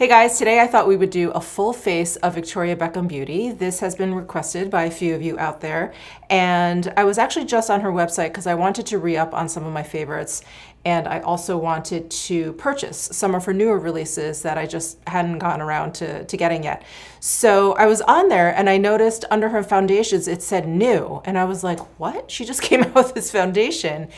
Hey guys, today I thought we would do a full face of Victoria Beckham Beauty. This has been requested by a few of you out there, and I was actually just on her website because I wanted to re-up on some of my favorites, and I also wanted to purchase some of her newer releases that I just hadn't gotten around to getting yet. So I was on there and I noticed under her foundations it said new, and I was like, what? She just came out with this foundation.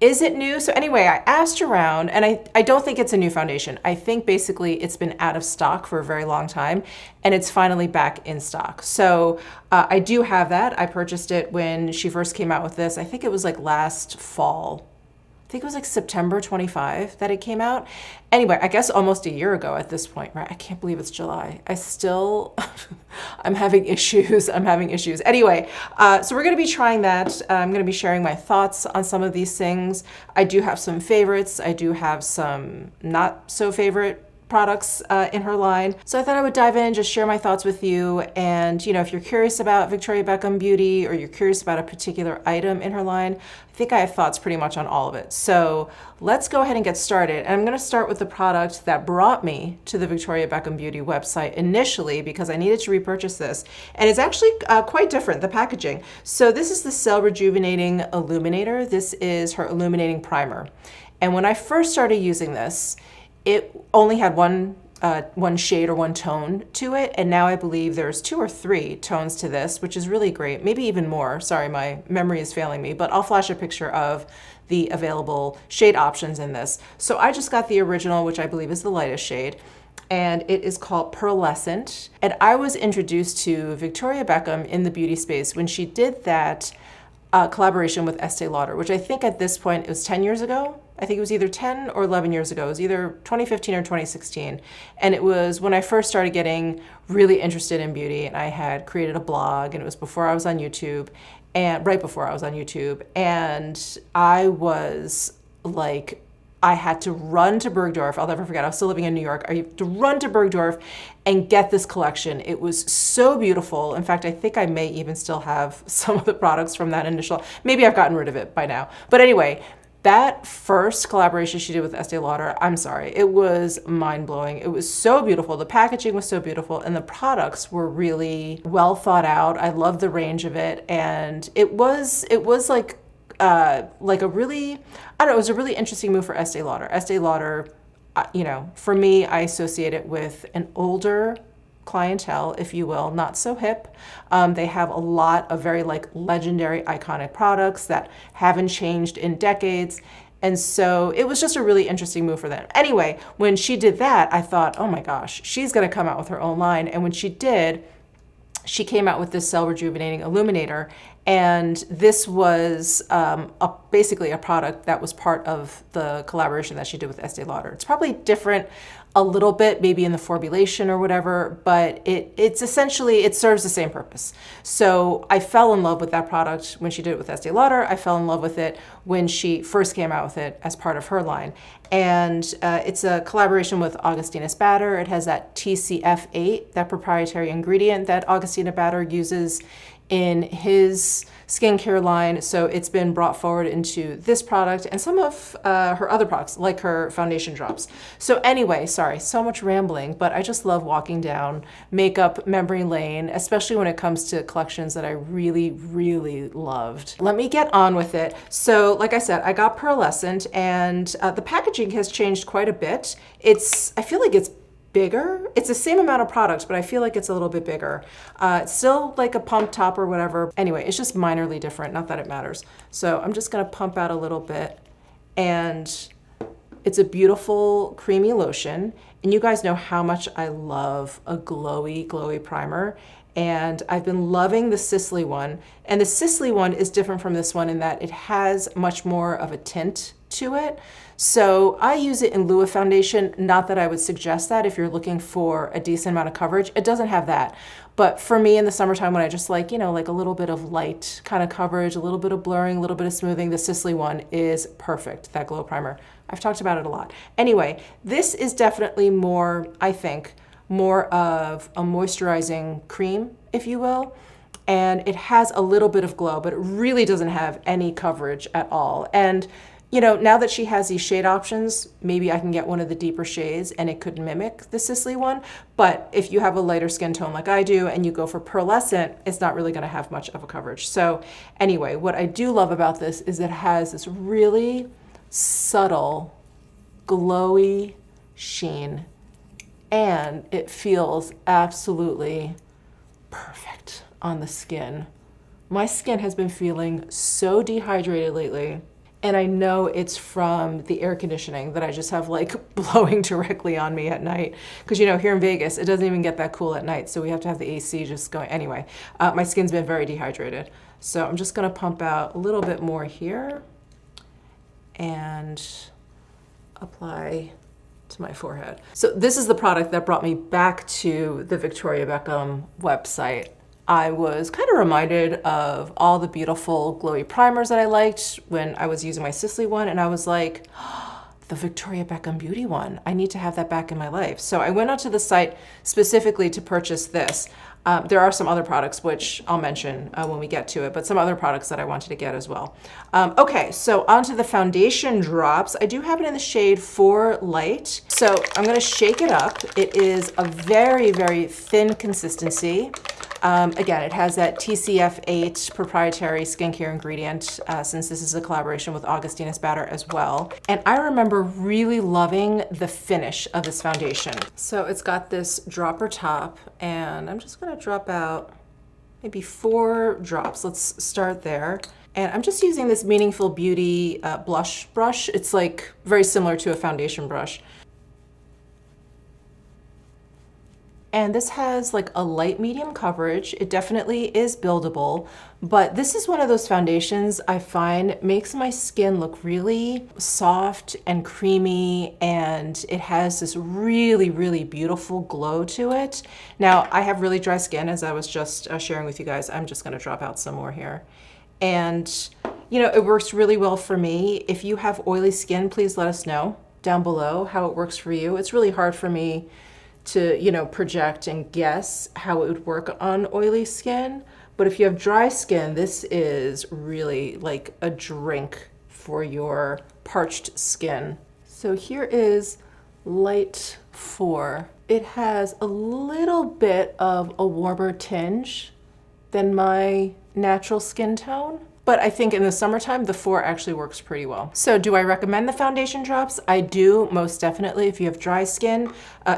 Is it new? So anyway, I asked around, and I don't think it's a new foundation. I think basically it's been out of stock for a very long time, and it's finally back in stock. So I do have that. I purchased it when she first came out with this. I think it was like last fall. I think it was like September 25 that it came out. Anyway, I guess almost a year ago at this point, right? I can't believe it's July. I still, I'm having issues. Anyway, so we're going to be trying that. I'm going to be sharing my thoughts on some of these things. I do have some favorites. I do have some not so favorite products in her line. So I thought I would dive in, just share my thoughts with you. And, if you're curious about Victoria Beckham Beauty or you're curious about a particular item in her line, I think I have thoughts pretty much on all of it. So let's go ahead and get started. And I'm going to start with the product that brought me to the Victoria Beckham Beauty website initially because I needed to repurchase this. And it's actually quite different, the packaging. So this is the Cell Rejuvenating Illuminator. This is her illuminating primer. And when I first started using this, it only had one shade or one tone to it, and now I believe there's 2 or 3 tones to this, which is really great, maybe even more. Sorry, my memory is failing me, but I'll flash a picture of the available shade options in this. So I just got the original, which I believe is the lightest shade, and it is called Pearlescent. And I was introduced to Victoria Beckham in the beauty space when she did that collaboration with Estee Lauder, which I think at this point it was 10 years ago. I think it was either 10 or 11 years ago. It was either 2015 or 2016. And it was when I first started getting really interested in beauty, and I had created a blog, and it was before I was on YouTube, and right before I was on YouTube. And I was like, I had to run to Bergdorf. I'll never forget. I was still living in New York. I had to run to Bergdorf and get this collection. It was so beautiful. In fact, I think I may even still have some of the products from that initial. Maybe I've gotten rid of it by now. But anyway, that first collaboration she did with Estee Lauder, I'm sorry, it was mind-blowing. It was so beautiful. The packaging was so beautiful, and the products were really well thought out. I loved the range of it, and it was like a really, I don't know, it was a really interesting move for Estee Lauder. Estee Lauder, for me, I associate it with an older clientele, if you will, not so hip. They have a lot of very legendary iconic products that haven't changed in decades. And so it was just a really interesting move for them. Anyway, when she did that, I thought, oh my gosh, she's going to come out with her own line. And when she did, she came out with this Cell Rejuvenating Illuminator. And this was basically a product that was part of the collaboration that she did with Estee Lauder. It's probably different a little bit, maybe in the formulation or whatever, but it's essentially, it serves the same purpose. So I fell in love with that product when she did it with Estee Lauder. I fell in love with it when she first came out with it as part of her line. And it's a collaboration with Augustina Bader. It has that TCF8, that proprietary ingredient that Augustina Bader uses in his skincare line. So it's been brought forward into this product and some of her other products, like her foundation drops. So anyway, sorry, so much rambling, but I just love walking down makeup memory lane, especially when it comes to collections that I really, really loved. Let me get on with it. So like I said, I got Pearlescent, and the packaging has changed quite a bit. I feel like it's bigger. It's the same amount of products, but I feel like it's a little bit bigger. It's still like a pump top or whatever. Anyway, it's just minorly different, not that it matters. So I'm just gonna pump out a little bit, and it's a beautiful creamy lotion. And you guys know how much I love a glowy, glowy primer. And I've been loving the Sisley one. And the Sisley one is different from this one in that it has much more of a tint to it. So I use it in lieu of foundation. Not that I would suggest that if you're looking for a decent amount of coverage. It doesn't have that. But for me in the summertime when I just like a little bit of light kind of coverage, a little bit of blurring, a little bit of smoothing, the Sisley one is perfect, that glow primer. I've talked about it a lot. Anyway, this is definitely more, I think, more of a moisturizing cream, if you will. And it has a little bit of glow, but it really doesn't have any coverage at all. And you know, now that she has these shade options, maybe I can get one of the deeper shades and it could mimic the Sisley one. But if you have a lighter skin tone like I do and you go for pearlescent, it's not really gonna have much of a coverage. So anyway, what I do love about this is it has this really subtle, glowy sheen, and it feels absolutely perfect on the skin. My skin has been feeling so dehydrated lately, and I know it's from the air conditioning that I just have like blowing directly on me at night. Because you know, here in Vegas, it doesn't even get that cool at night, so we have to have the AC just going. Anyway, my skin's been very dehydrated. So I'm just gonna pump out a little bit more here and apply to my forehead. So this is the product that brought me back to the Victoria Beckham website. I was kind of reminded of all the beautiful glowy primers that I liked when I was using my Sisley one, and I was like, oh, the Victoria Beckham Beauty one, I need to have that back in my life. So I went onto the site specifically to purchase this. There are some other products which I'll mention when we get to it, but some other products that I wanted to get as well. Okay, so onto the foundation drops. I do have it in the shade 4 Light. So I'm gonna shake it up. It is a very, very thin consistency. Again, it has that TCF8 proprietary skincare ingredient, since this is a collaboration with Augustinus Bader as well. And I remember really loving the finish of this foundation. So it's got this dropper top, and I'm just gonna drop out maybe 4 drops. Let's start there. And I'm just using this Meaningful Beauty blush brush. It's like very similar to a foundation brush. And this has like a light medium coverage. It definitely is buildable, but this is one of those foundations I find makes my skin look really soft and creamy, and it has this really, really beautiful glow to it. Now, I have really dry skin, as I was just sharing with you guys. I'm just gonna drop out some more here. And you know, it works really well for me. If you have oily skin, please let us know down below how it works for you. It's really hard for me to, you know, project and guess how it would work on oily skin. But if you have dry skin, this is really like a drink for your parched skin. So here is Light 4. It has a little bit of a warmer tinge than my natural skin tone. But I think in the summertime, the 4 actually works pretty well. So do I recommend the foundation drops? I do, most definitely, if you have dry skin,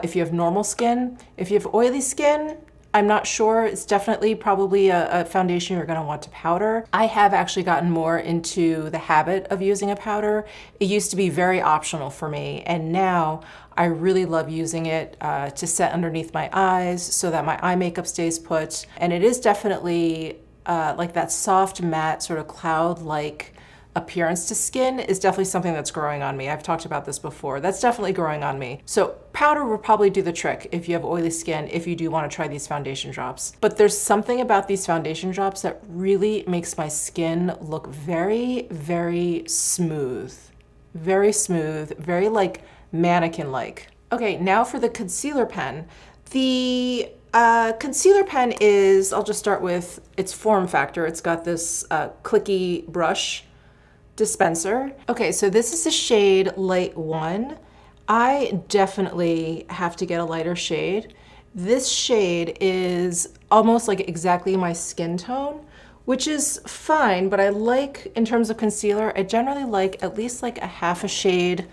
if you have normal skin. If you have oily skin, I'm not sure. It's definitely probably a foundation you're gonna want to powder. I have actually gotten more into the habit of using a powder. It used to be very optional for me, and now I really love using it to set underneath my eyes so that my eye makeup stays put. And it is definitely like that soft matte sort of cloud-like appearance to skin is definitely something that's growing on me. I've talked about this before. That's definitely growing on me. So powder will probably do the trick if you have oily skin, if you do want to try these foundation drops. But there's something about these foundation drops that really makes my skin look very, very smooth. Very smooth, very like mannequin-like. Okay, now for the concealer pen. The concealer pen is, I'll just start with its form factor. It's got this clicky brush dispenser. Okay, so this is the shade Light 1. I definitely have to get a lighter shade. This shade is almost like exactly my skin tone, which is fine, but I like, in terms of concealer, I generally like at least like a half a shade,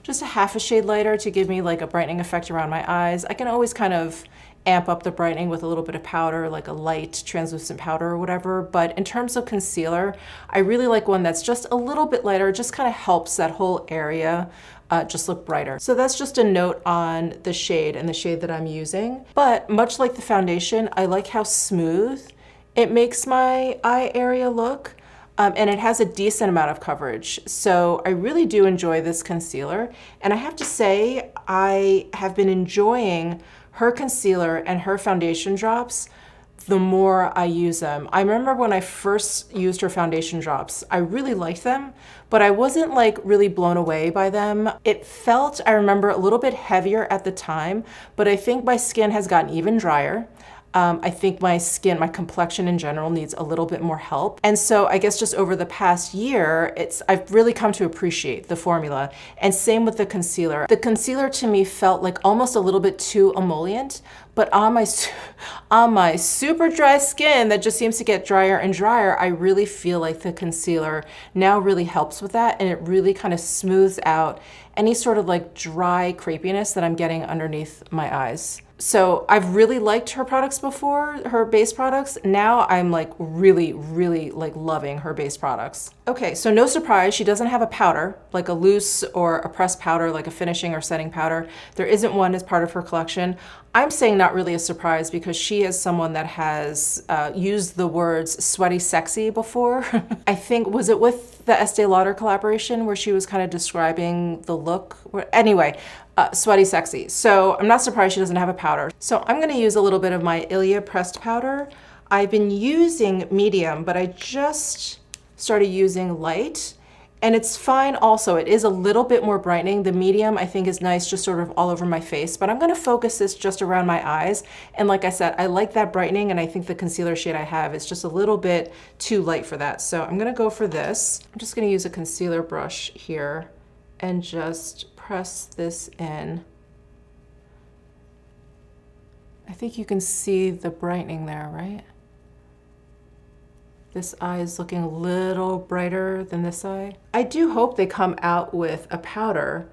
just a half a shade lighter to give me like a brightening effect around my eyes. I can always kind of amp up the brightening with a little bit of powder, like a light translucent powder or whatever. But in terms of concealer, I really like one that's just a little bit lighter. It just kind of helps that whole area just look brighter. So that's just a note on the shade and the shade that I'm using. But much like the foundation, I like how smooth it makes my eye area look. And it has a decent amount of coverage. So I really do enjoy this concealer. And I have to say, I have been enjoying her concealer and her foundation drops the more I use them. I remember when I first used her foundation drops, I really liked them, but I wasn't like really blown away by them. It felt, I remember, a little bit heavier at the time, but I think my skin has gotten even drier. I think my skin, my complexion in general needs a little bit more help. And so I guess just over the past year, I've really come to appreciate the formula. And same with the concealer. The concealer to me felt like almost a little bit too emollient, but on my super dry skin that just seems to get drier and drier, I really feel like the concealer now really helps with that, and it really kind of smooths out any sort of like dry crepiness that I'm getting underneath my eyes. So I've really liked her products before, her base products. Now I'm like really, really like loving her base products. Okay, so no surprise, she doesn't have a powder, like a loose or a pressed powder, like a finishing or setting powder. There isn't one as part of her collection. I'm saying not really a surprise because she is someone that has used the words sweaty sexy before. I think, was it with the Estee Lauder collaboration where she was kind of describing the look? Anyway, sweaty sexy. So I'm not surprised she doesn't have a powder. So I'm gonna use a little bit of my Ilia pressed powder. I've been using medium, but I just started using light. And it's fine also. It is a little bit more brightening. The medium I think is nice just sort of all over my face, but I'm gonna focus this just around my eyes. And like I said, I like that brightening, and I think the concealer shade I have is just a little bit too light for that. So I'm gonna go for this. I'm just gonna use a concealer brush here and just press this in. I think you can see the brightening there, right? This eye is looking a little brighter than this eye. I do hope they come out with a powder.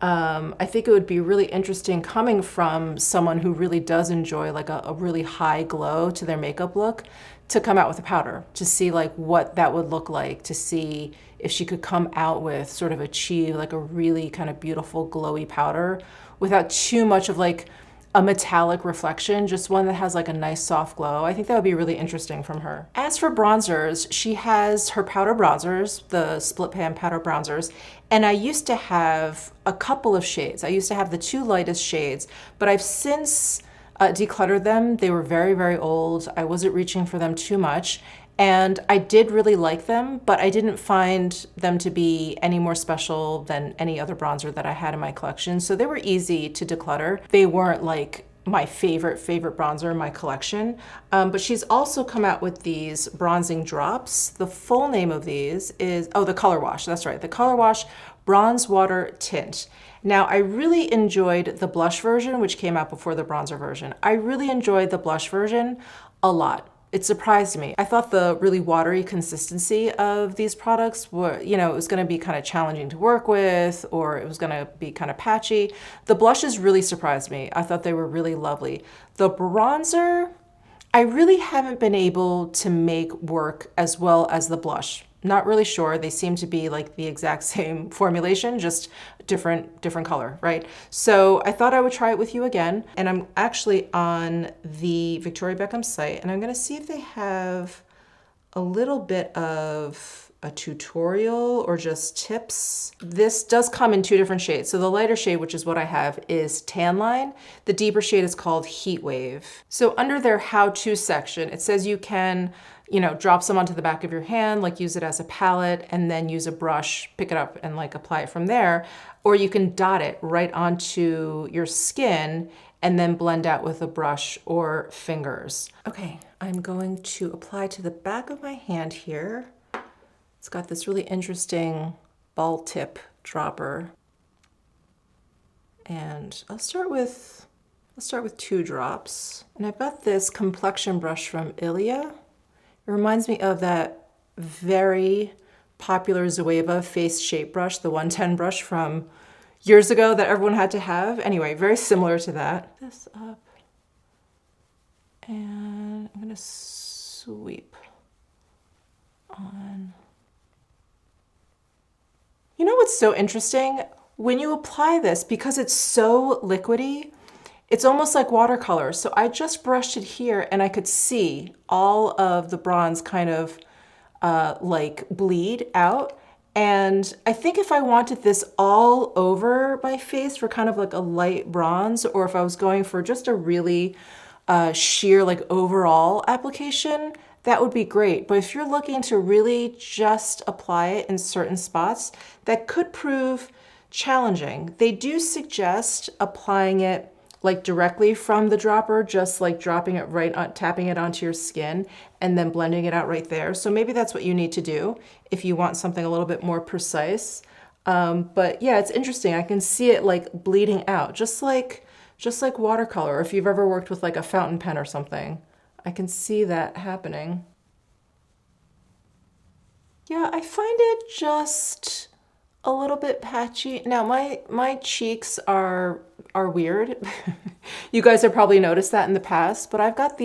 I think it would be really interesting coming from someone who really does enjoy like a really high glow to their makeup look, to come out with a powder, to see like what that would look like, to see if she could come out with sort of achieve like a really kind of beautiful glowy powder without too much of like a metallic reflection, just one that has like a nice soft glow. I think that would be really interesting from her. As for bronzers, she has her powder bronzers, the split pan powder bronzers, and I used to have a couple of shades. I used to have the two lightest shades, but I've since decluttered them. They were very, very old. I wasn't reaching for them too much. And I did really like them, but I didn't find them to be any more special than any other bronzer that I had in my collection. So they were easy to declutter. They weren't like my favorite bronzer in my collection. But she's also come out with these bronzing drops. The full name of these is, oh, the Color Wash. That's right, the Color Wash Bronze Water Tint. Now, I really enjoyed the blush version, which came out before the bronzer version. I really enjoyed the blush version a lot. It surprised me. I thought the really watery consistency of these products were, you know, it was gonna be kind of challenging to work with, or it was gonna be kind of patchy. The blushes really surprised me. I thought they were really lovely. The bronzer, I really haven't been able to make work as well as the blush. Not really sure. They seem to be like the exact same formulation, just different color, right? So I thought I would try it with you again. And I'm actually on the Victoria Beckham site, and I'm gonna see if they have a little bit of a tutorial or just tips. This does come in two different shades. So the lighter shade, which is what I have, is Tan Line. The deeper shade is called Heat Wave. So under their how-to section, it says you can, you know, drop some onto the back of your hand, like use it as a palette, and then use a brush, pick it up and like apply it from there. Or you can dot it right onto your skin and then blend out with a brush or fingers. Okay, I'm going to apply to the back of my hand here. It's got this really interesting ball tip dropper. And I'll start with 2 drops. And I've got this complexion brush from Ilia. It reminds me of that very popular Zoeva face shape brush, the 110 brush from years ago that everyone had to have. Anyway, very similar to that. This up, and I'm gonna sweep on. You know what's so interesting? When you apply this, because it's so liquidy, it's almost like watercolor. So I just brushed it here and I could see all of the bronze kind of like bleed out. And I think if I wanted this all over my face for kind of like a light bronze, or if I was going for just a really sheer like overall application, that would be great. But if you're looking to really just apply it in certain spots, that could prove challenging. They do suggest applying it like directly from the dropper, just like dropping it right on, tapping it onto your skin and then blending it out right there. So maybe that's what you need to do if you want something a little bit more precise. But yeah, it's interesting. I can see it like bleeding out, just like watercolor. If you've ever worked with like a fountain pen or something, I can see that happening. Yeah, I find it just a little bit patchy. Now my cheeks are weird. You guys have probably noticed that in the past, but I've got,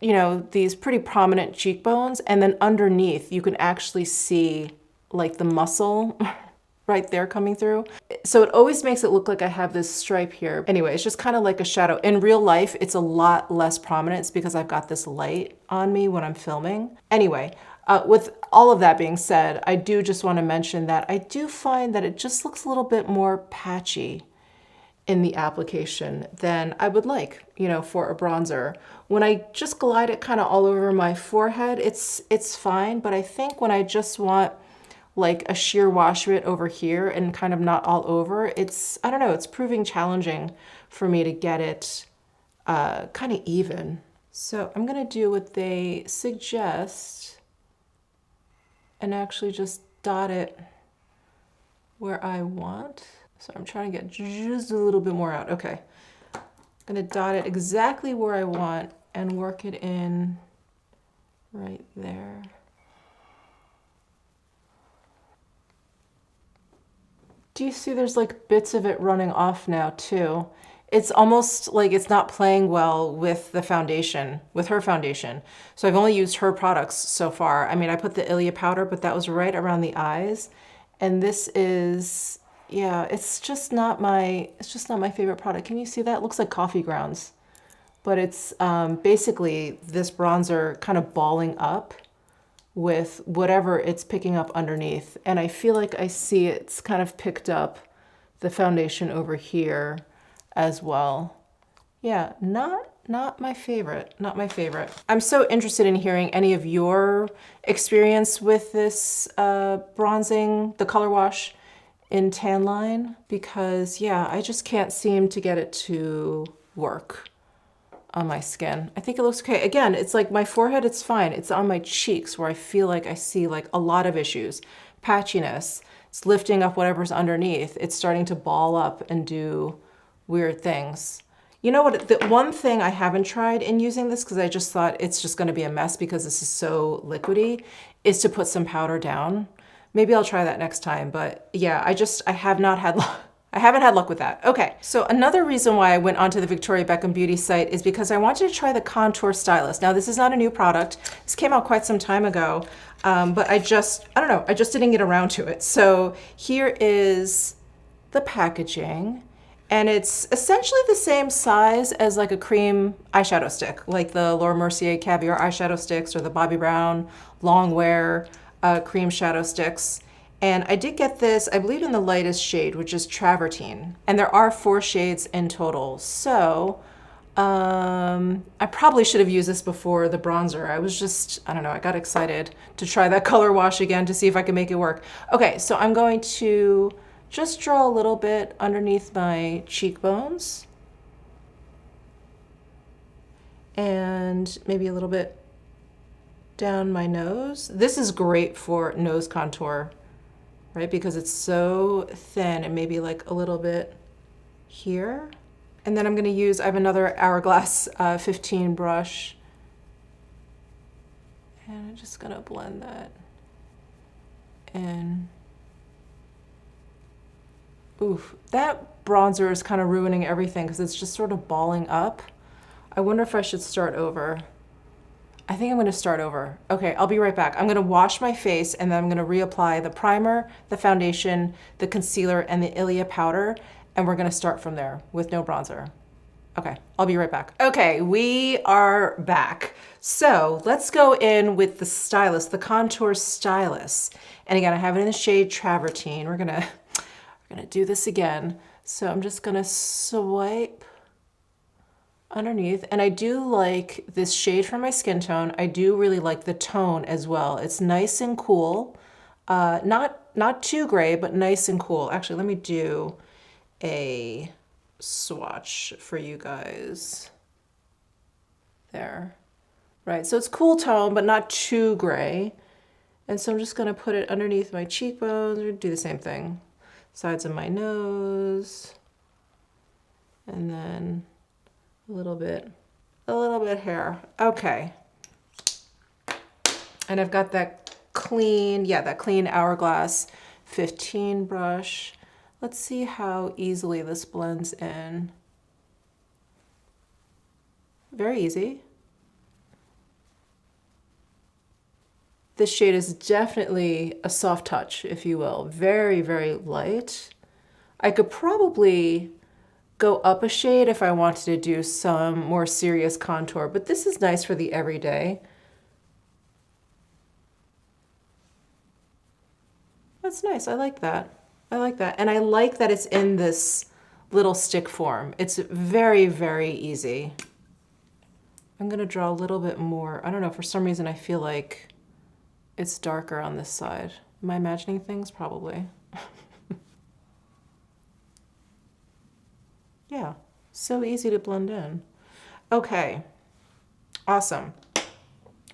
you know, these pretty prominent cheekbones, and then underneath you can actually see like the muscle right there coming through. So it always makes it look like I have this stripe here. Anyway, it's just kind of like a shadow. In real life, it's a lot less prominent. It's because I've got this light on me when I'm filming. Anyway, with all of that being said, I do just want to mention that I do find that it just looks a little bit more patchy in the application than I would like, you know, for a bronzer. When I just glide it kind of all over my forehead, it's fine, but I think when I just want like a sheer wash of it over here and kind of not all over, I don't know, it's proving challenging for me to get it kind of even. So I'm gonna do what they suggest and actually just dot it where I want. So I'm trying to get just a little bit more out. Okay, I'm gonna dot it exactly where I want and work it in right there. Do you see there's like bits of it running off now too? It's almost like it's not playing well with the foundation, with her foundation. So I've only used her products so far. I mean, I put the Ilia powder, but that was right around the eyes. And this is, yeah, it's just not my favorite product. Can you see that? It looks like coffee grounds, but it's basically this bronzer kind of balling up with whatever it's picking up underneath. And I feel like I see it's kind of picked up the foundation over here as well. Yeah, not my favorite, not my favorite. I'm so interested in hearing any of your experience with this bronzing, the color wash in tan line, because yeah, I just can't seem to get it to work on my skin. I think it looks okay. Again, it's like my forehead, it's fine. It's on my cheeks where I feel like I see like a lot of issues. Patchiness, it's lifting up whatever's underneath. It's starting to ball up and do weird things. You know what, the one thing I haven't tried in using this, because I just thought it's just gonna be a mess because this is so liquidy, is to put some powder down. Maybe I'll try that next time, but yeah, I haven't had luck with that. Okay, so another reason why I went onto the Victoria Beckham Beauty site is because I wanted to try the Contour Stylus. Now, this is not a new product. This came out quite some time ago, but I don't know, I just didn't get around to it. So here is the packaging, and it's essentially the same size as like a cream eyeshadow stick, like the Laura Mercier Caviar eyeshadow sticks or the Bobbi Brown Longwear cream shadow sticks. And I did get this, I believe, in the lightest shade, which is Travertine. And there are 4 shades in total. So I probably should have used this before the bronzer. I was just, I don't know, I got excited to try that color wash again to see if I can make it work. Okay, so I'm going to just draw a little bit underneath my cheekbones. And maybe a little bit down my nose. This is great for nose contour, right? Because it's so thin, and maybe like a little bit here. And then I'm gonna use, I have another Hourglass 15 brush. And I'm just gonna blend that in. Oof, that bronzer is kind of ruining everything because it's just sort of balling up. I wonder if I should start over. I think I'm gonna start over. Okay, I'll be right back. I'm gonna wash my face and then I'm gonna reapply the primer, the foundation, the concealer, and the Ilia powder, and we're gonna start from there with no bronzer. Okay, I'll be right back. Okay, we are back. So let's go in with the stylus, the Contour Stylus. And again, I have it in the shade Travertine. We're gonna do this again. So I'm just gonna swipe underneath, and I do like this shade for my skin tone. I do really like the tone as well. It's nice and cool, not too gray, but nice and cool. Actually, let me do a swatch for you guys. There. Right, so it's cool tone, but not too gray. And so I'm just gonna put it underneath my cheekbones, or do the same thing. Sides of my nose. And then a little bit here. Okay. And I've got that clean, that clean Hourglass 15 brush. Let's see how easily this blends in. Very easy. This shade is definitely a soft touch, if you will. Very, very light. I could probably go up a shade if I wanted to do some more serious contour, but this is nice for the everyday. That's nice, I like that. I like that. And I like that it's in this little stick form. It's very, very easy. I'm gonna draw a little bit more. I don't know, for some reason I feel like it's darker on this side. Am I imagining things? Probably. Yeah, so easy to blend in. Okay, awesome.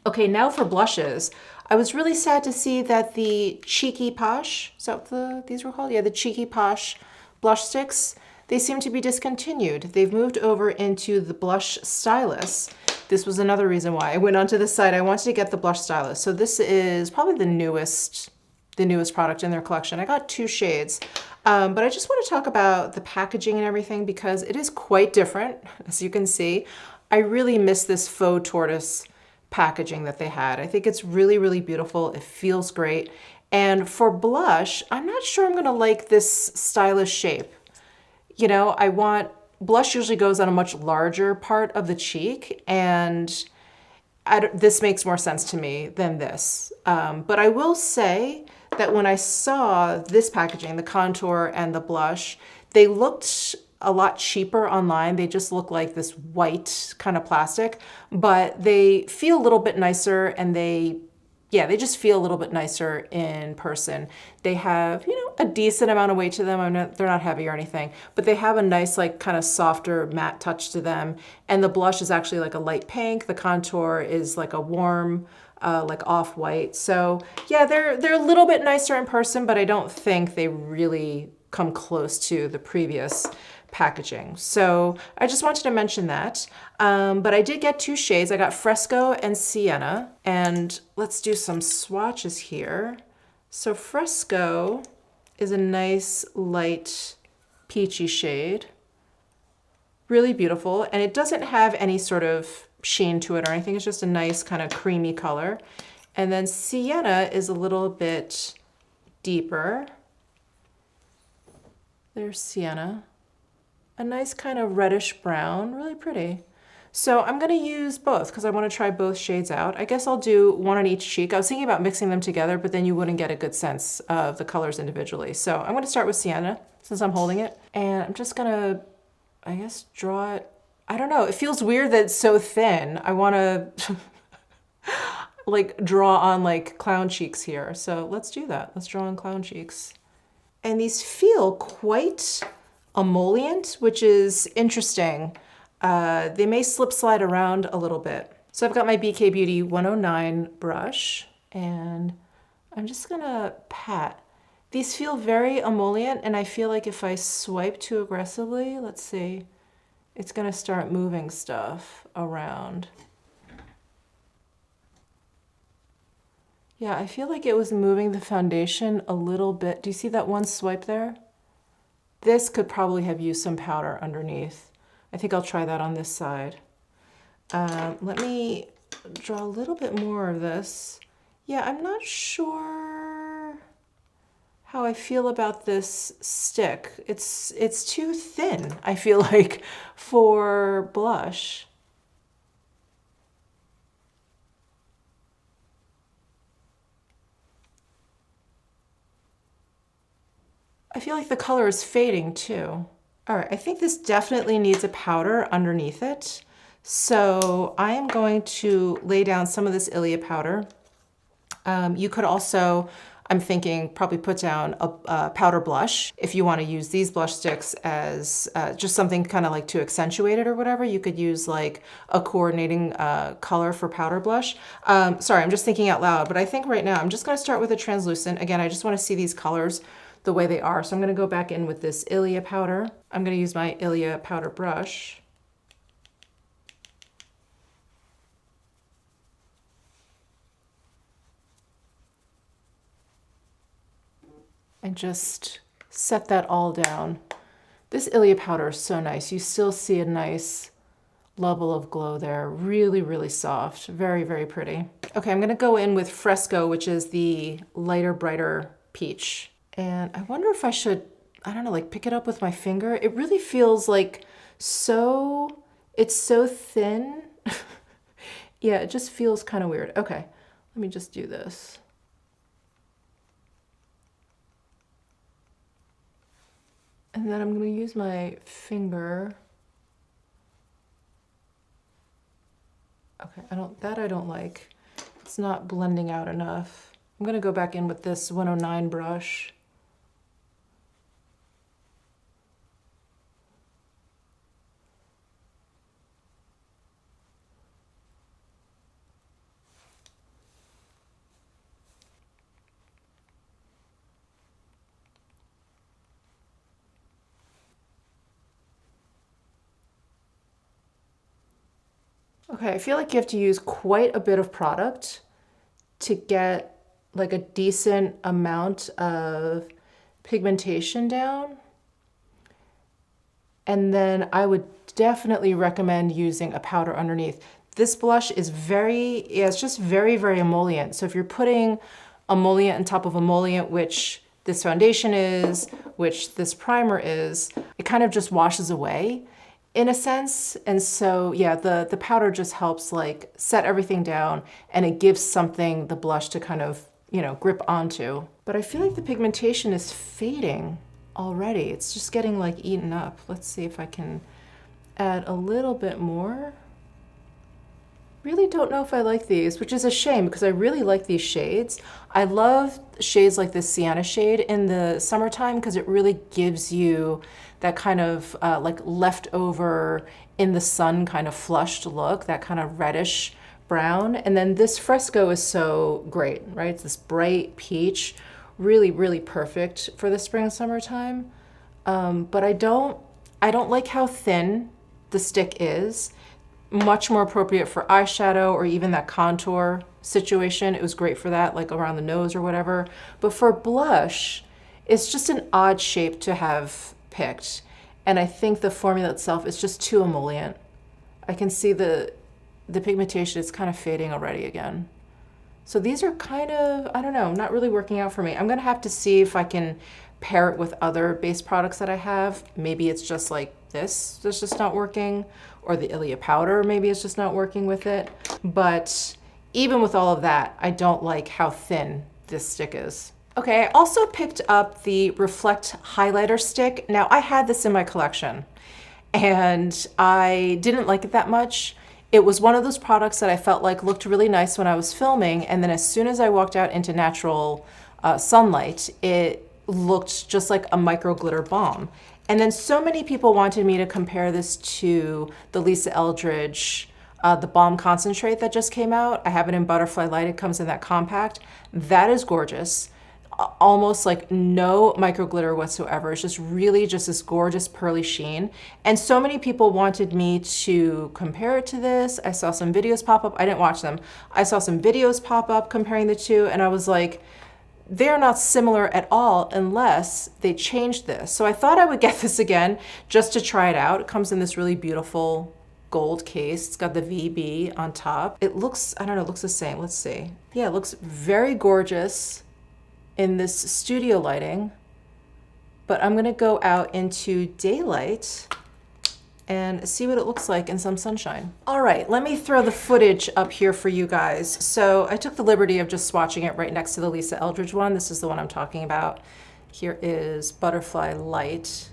Okay, now for blushes. I was really sad to see that the Cheeky Posh, is that what these were called? Yeah, the Cheeky Posh blush sticks, they seem to be discontinued. They've moved over into the Blush Stylus. This was another reason why I went onto this site. I wanted to get the Blush Stylus. So this is probably the newest product in their collection. I got 2 shades, but I just want to talk about the packaging and everything because it is quite different, as you can see. I really miss this faux tortoise packaging that they had. I think it's really, really beautiful. It feels great. And for blush, I'm not sure I'm gonna like this stylish shape. You know, blush usually goes on a much larger part of the cheek, and this makes more sense to me than this. But I will say that when I saw this packaging, the contour and the blush, they looked a lot cheaper online. They just look like this white kind of plastic, but they feel a little bit nicer, and they just feel a little bit nicer in person. They have, a decent amount of weight to them. They're not heavy or anything, but they have a nice, like, kind of softer matte touch to them. And the blush is actually like a light pink. The contour is like a warm, like off-white. So yeah, they're a little bit nicer in person, but I don't think they really come close to the previous packaging. So I just wanted to mention that. But I did get 2 shades. I got Fresco and Sienna, and let's do some swatches here. So Fresco is a nice light peachy shade, really beautiful, and it doesn't have any sort of sheen to it or anything. It's just a nice kind of creamy color. And then Sienna is a little bit deeper. There's Sienna. A nice kind of reddish brown, really pretty. So I'm gonna use both because I want to try both shades out. I guess I'll do one on each cheek. I was thinking about mixing them together, but then you wouldn't get a good sense of the colors individually. So I'm gonna start with Sienna since I'm holding it. And I'm just gonna, I guess, draw it. I don't know, it feels weird that it's so thin. I wanna like draw on like clown cheeks here. So let's do that. Let's draw on clown cheeks. And these feel quite emollient, which is interesting. They may slip slide around a little bit. So I've got my BK Beauty 109 brush, and I'm just gonna pat. These feel very emollient, and I feel like if I swipe too aggressively, let's see, it's gonna start moving stuff around. Yeah, I feel like it was moving the foundation a little bit. Do you see that one swipe there? This could probably have used some powder underneath. I think I'll try that on this side. Let me draw a little bit more of this. Yeah, I'm not sure how I feel about this stick. It's too thin, I feel like, for blush. I feel like the color is fading too. All right, I think this definitely needs a powder underneath it. So I am going to lay down some of this Ilia powder. You could also I'm thinking probably put down a powder blush. If you want to use these blush sticks as just something kind of like to accentuate it or whatever, you could use like a coordinating color for powder blush. Sorry, I'm just thinking out loud, but I think right now I'm just going to start with a translucent. Again, I just want to see these colors the way they are. So I'm going to go back in with this Ilia powder. I'm going to use my Ilia powder brush. And just set that all down. This Ilia powder is so nice. You still see a nice level of glow there. Really, really soft. Very, very pretty. Okay, I'm going to go in with Fresco, which is the lighter, brighter peach. And I wonder if I should, I don't know, like pick it up with my finger. It really feels like it's so thin. Yeah, it just feels kind of weird. Okay, let me just do this. And then I'm going to use my finger. Okay, I don't like. It's not blending out enough. I'm going to go back in with this 109 brush. Okay, I feel like you have to use quite a bit of product to get like a decent amount of pigmentation down. And then I would definitely recommend using a powder underneath. This blush is it's just very, very emollient. So if you're putting emollient on top of emollient, which this foundation is, which this primer is, it kind of just washes away in a sense. And so yeah, the powder just helps like set everything down, and it gives something the blush to kind of, you know, grip onto. But I feel like the pigmentation is fading already. It's just getting like eaten up. Let's see if I can add a little bit more. Really don't know if I like these, which is a shame because I really like these shades. I love shades like this sienna shade in the summertime because it really gives you that kind of like leftover in the sun kind of flushed look, that kind of reddish brown. And then this Fresco is so great, right? It's this bright peach, really, really perfect for the spring and summertime. But I don't like how thin the stick is. Much more appropriate for eyeshadow or even that contour situation. It was great for that, like around the nose or whatever. But for blush, it's just an odd shape to have picked. And I think the formula itself is just too emollient. I can see the pigmentation is kind of fading already again. So these are kind of, I don't know, not really working out for me. I'm gonna have to see if I can pair it with other base products that I have. Maybe it's just like this that's just not working, or the Ilia powder, maybe it's just not working with it. But even with all of that, I don't like how thin this stick is. Okay, I also picked up the Reflect highlighter stick. Now I had this in my collection and I didn't like it that much. It was one of those products that I felt like looked really nice when I was filming, and then as soon as I walked out into natural sunlight, it looked just like a micro glitter balm. And then so many people wanted me to compare this to the Lisa Eldridge, the Balm Concentrate that just came out. I have it in Butterfly Light. It comes in that compact. That is gorgeous. Almost like no micro glitter whatsoever. It's just really just this gorgeous pearly sheen. And so many people wanted me to compare it to this. I saw some videos pop up. I didn't watch them. I saw some videos pop up comparing the two, and I was like, they're not similar at all unless they changed this. So I thought I would get this again just to try it out. It comes in this really beautiful gold case. It's got the VB on top. It looks, I don't know, it looks the same. Let's see. Yeah, it looks very gorgeous in this studio lighting, but I'm gonna go out into daylight and see what it looks like in some sunshine. All right, let me throw the footage up here for you guys. So I took the liberty of just swatching it right next to the Lisa Eldridge one. This is the one I'm talking about. Here is Butterfly Light.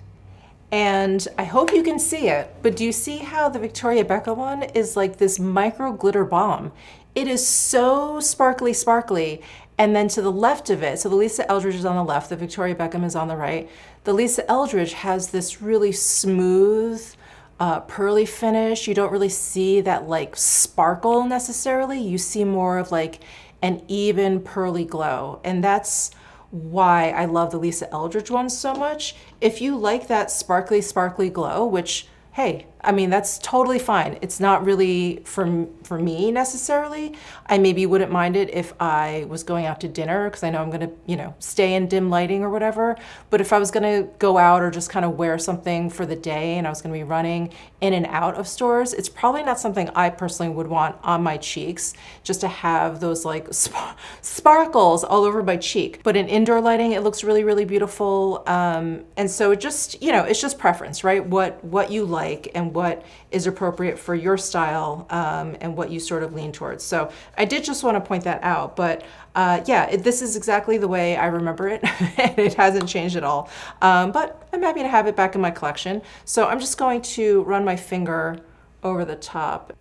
And I hope you can see it, but do you see how the Victoria Beckham one is like this micro glitter bomb? It is so sparkly, sparkly. And then to the left of it, so the Lisa Eldridge is on the left, the Victoria Beckham is on the right. The Lisa Eldridge has this really smooth, pearly finish. You don't really see that like sparkle necessarily. You see more of like an even pearly glow. And that's why I love the Lisa Eldridge one so much. If you like that sparkly, sparkly glow, which, hey, I mean, that's totally fine. It's not really for me necessarily. I maybe wouldn't mind it if I was going out to dinner because I know I'm gonna, stay in dim lighting or whatever. But if I was gonna go out or just kind of wear something for the day and I was gonna be running in and out of stores, it's probably not something I personally would want on my cheeks, just to have those like sparkles all over my cheek. But in indoor lighting, it looks really, really beautiful. And so it just, it's just preference, right? What you like and what is appropriate for your style, and what you sort of lean towards. So I did just want to point that out, but this is exactly the way I remember it and it hasn't changed at all. But I'm happy to have it back in my collection. So I'm just going to run my finger over the top,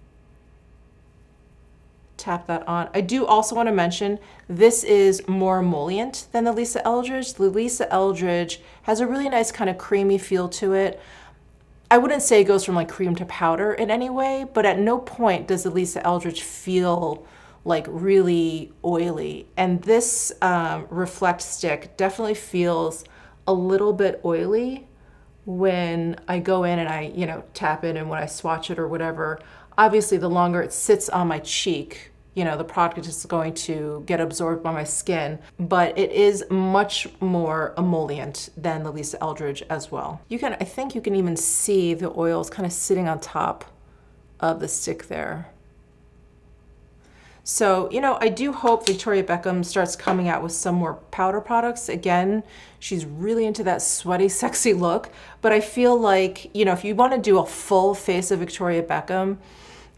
tap that on. I do also want to mention this is more emollient than the Lisa Eldridge. The Lisa Eldridge has a really nice kind of creamy feel to it. I wouldn't say it goes from like cream to powder in any way, but at no point does the Lisa Eldridge feel like really oily. And this Reflect Stick definitely feels a little bit oily when I go in and I, tap it and when I swatch it or whatever. Obviously, the longer it sits on my cheek, the product is going to get absorbed by my skin, but it is much more emollient than the Lisa Eldridge as well. I think you can even see the oils kind of sitting on top of the stick there. So, I do hope Victoria Beckham starts coming out with some more powder products. Again, she's really into that sweaty, sexy look, but I feel like, if you want to do a full face of Victoria Beckham,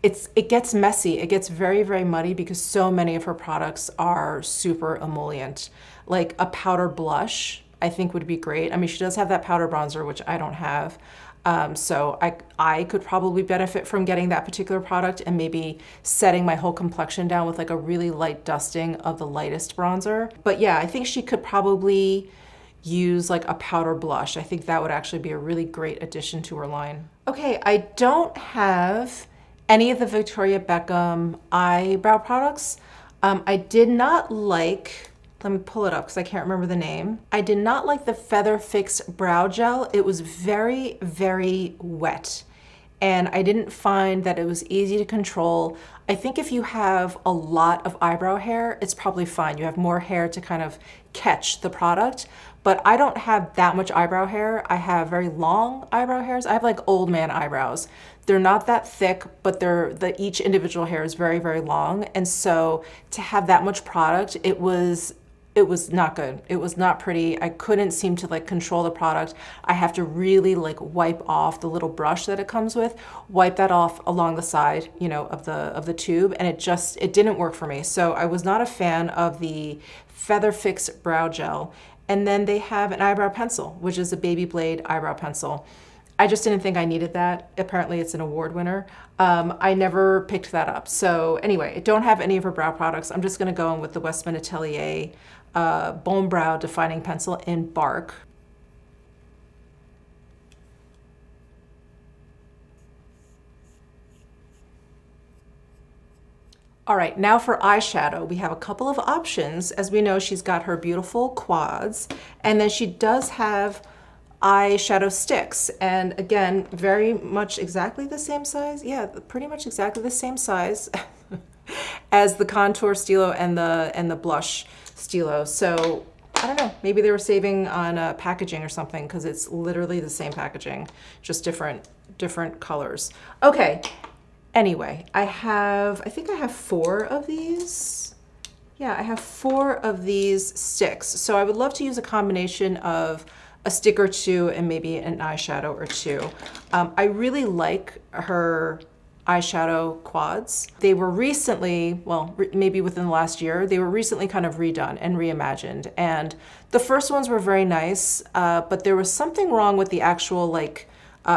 it gets messy. It gets very, very muddy because so many of her products are super emollient. Like a powder blush, I think would be great. I mean, she does have that powder bronzer, which I don't have. So I could probably benefit from getting that particular product and maybe setting my whole complexion down with like a really light dusting of the lightest bronzer. But yeah, I think she could probably use like a powder blush. I think that would actually be a really great addition to her line. Okay, I don't have any of the Victoria Beckham eyebrow products. I did not like, let me pull it up because I can't remember the name. I did not like the Feather Fix Brow Gel. It was very, very wet. And I didn't find that it was easy to control. I think if you have a lot of eyebrow hair, it's probably fine. You have more hair to kind of catch the product. But I don't have that much eyebrow hair. I have very long eyebrow hairs. I have like old man eyebrows. They're not that thick, but each individual hair is very, very long. And so to have that much product, it was not good. It was not pretty. I couldn't seem to like control the product. I have to really like wipe off the little brush that it comes with, wipe that off along the side, of the tube, and it didn't work for me. So I was not a fan of the Feather Fix Brow Gel. And then they have an eyebrow pencil, which is a baby blade eyebrow pencil. I just didn't think I needed that. Apparently it's an award winner. I never picked that up. So anyway, I don't have any of her brow products. I'm just gonna go in with the Westman Atelier Bone Brow Defining Pencil in Bark. All right, now for eyeshadow, we have a couple of options. As we know, she's got her beautiful quads, and then she does have eyeshadow sticks. And again, very much exactly the same size. Yeah, pretty much exactly the same size as the contour stilo and the blush stilo. So I don't know, maybe they were saving on packaging or something because it's literally the same packaging, just different colors. Okay. Anyway, I think I have 4 of these. Yeah, I have 4 of these sticks. So I would love to use a combination of a stick or 2 and maybe an eyeshadow or 2. I really like her eyeshadow quads. They were recently, well, maybe within the last year, they were recently kind of redone and reimagined. And the first ones were very nice, but there was something wrong with the actual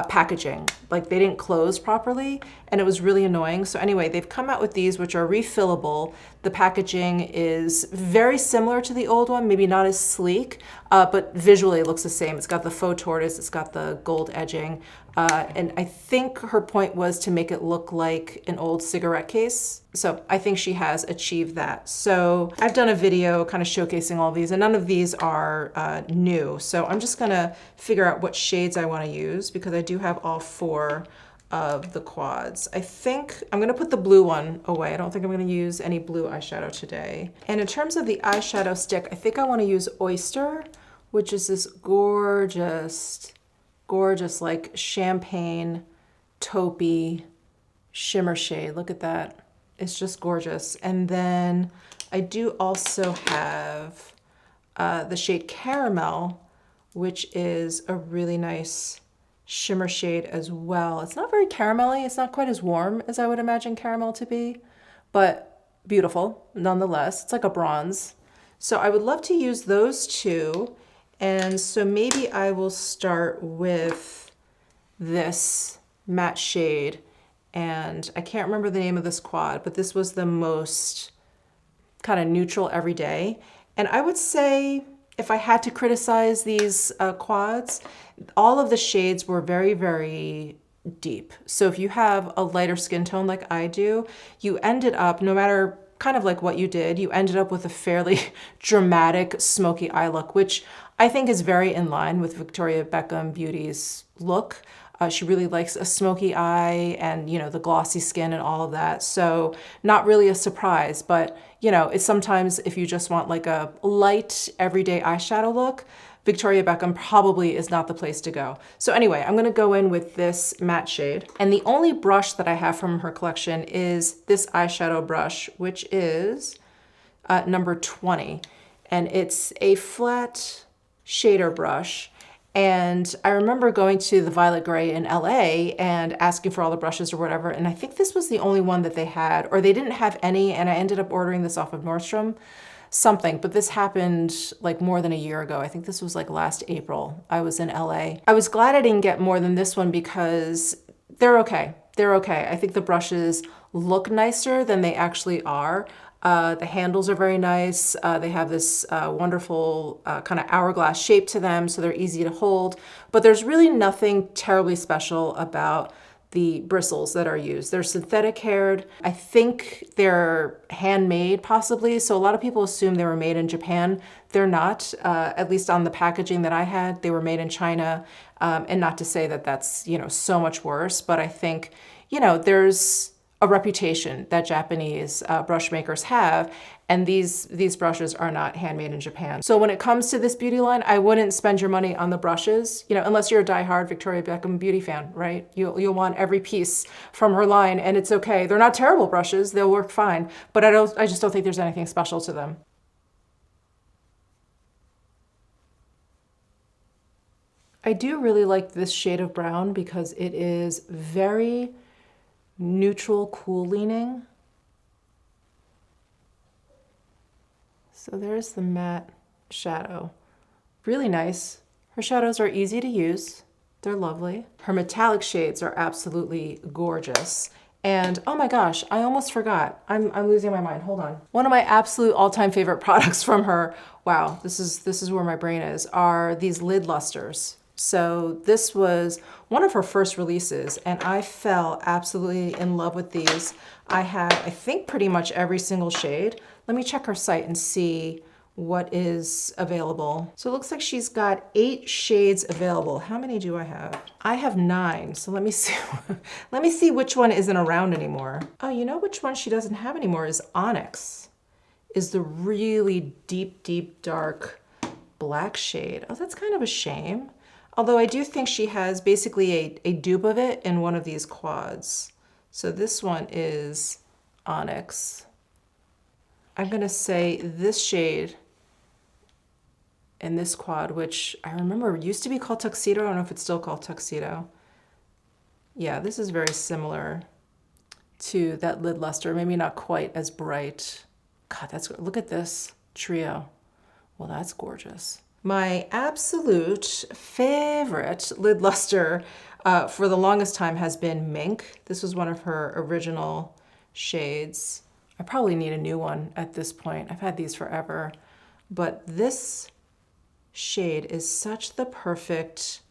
packaging. Like they didn't close properly and it was really annoying. So anyway, they've come out with these which are refillable. The packaging is very similar to the old one, maybe not as sleek, but visually it looks the same. It's got the faux tortoise, it's got the gold edging. And I think her point was to make it look like an old cigarette case. So I think she has achieved that. So I've done a video kind of showcasing all these, and none of these are new. So I'm just gonna figure out what shades I wanna use because I do have all 4 of the quads. I think I'm gonna put the blue one away. I don't think I'm gonna use any blue eyeshadow today. And in terms of the eyeshadow stick, I think I wanna use Oyster, which is this gorgeous like champagne taupey shimmer shade. Look at that. It's just gorgeous. And then I do also have the shade Caramel, which is a really nice shimmer shade as well. It's not very caramelly. It's not quite as warm as I would imagine caramel to be, but beautiful nonetheless. It's like a bronze. So I would love to use those 2. And so maybe I will start with this matte shade. And I can't remember the name of this quad, but this was the most kind of neutral everyday. And I would say if I had to criticize these quads, all of the shades were very, very deep. So if you have a lighter skin tone like I do, you ended up, no matter kind of like what you did, you ended up with a fairly dramatic smoky eye look, which I think is very in line with Victoria Beckham Beauty's look. She really likes a smoky eye and, you know, the glossy skin and all of that. So not really a surprise, but, you know, it's sometimes if you just want like a light everyday eyeshadow look, Victoria Beckham probably is not the place to go. So anyway, I'm gonna go in with this matte shade. And the only brush that I have from her collection is this eyeshadow brush, which is number 20. And it's a flat shader brush. And I remember going to the Violet Gray in LA and asking for all the brushes or whatever. And I think this was the only one that they had, or they didn't have any. And I ended up ordering this off of Nordstrom. Something, but this happened like more than a year ago. I think this was like last April. I was in LA. I was glad I didn't get more than this one because they're okay. They're okay. I think the brushes look nicer than they actually are. The handles are very nice. They have this wonderful kind of hourglass shape to them, so they're easy to hold. But there's really nothing terribly special about the bristles that are used. They're synthetic haired. I think they're handmade possibly. So a lot of people assume they were made in Japan. They're not, at least on the packaging that I had, they were made in China. And not to say that that's, you know, so much worse, but I think, you know, there's a reputation that Japanese brush makers have, and these brushes are not handmade in Japan. So when it comes to this beauty line, I wouldn't spend your money on the brushes, you know, unless you're a diehard Victoria Beckham Beauty fan, right? You'll want every piece from her line, and it's okay. They're not terrible brushes; they'll work fine. But I just don't think there's anything special to them. I do really like this shade of brown because it is very neutral, cool leaning. So there's the matte shadow. Really nice. Her shadows are easy to use. They're lovely. Her metallic shades are absolutely gorgeous. And oh my gosh, I almost forgot. I'm losing my mind. Hold on. One of my absolute all-time favorite products from her, wow, this is where my brain is, are these lid lusters. So this was one of her first releases, and I fell absolutely in love with these. I have, I think, pretty much every single shade. Let me check her site and see what is available. So it looks like she's got 8 shades available. How many do I have? I have 9, so let me see. Let me see which one isn't around anymore. Oh, you know which one she doesn't have anymore is Onyx, is the really deep, deep, dark black shade. Oh, that's kind of a shame. Although I do think she has basically a dupe of it in one of these quads. So this one is Onyx. I'm gonna say this shade in this quad, which I remember used to be called Tuxedo. I don't know if it's still called Tuxedo. Yeah, this is very similar to that lid luster, maybe not quite as bright. God, look at this trio. Well, that's gorgeous. My absolute favorite lid luster for the longest time has been Mink. This was one of her original shades. I probably need a new one at this point. I've had these forever. But this shade is such the perfect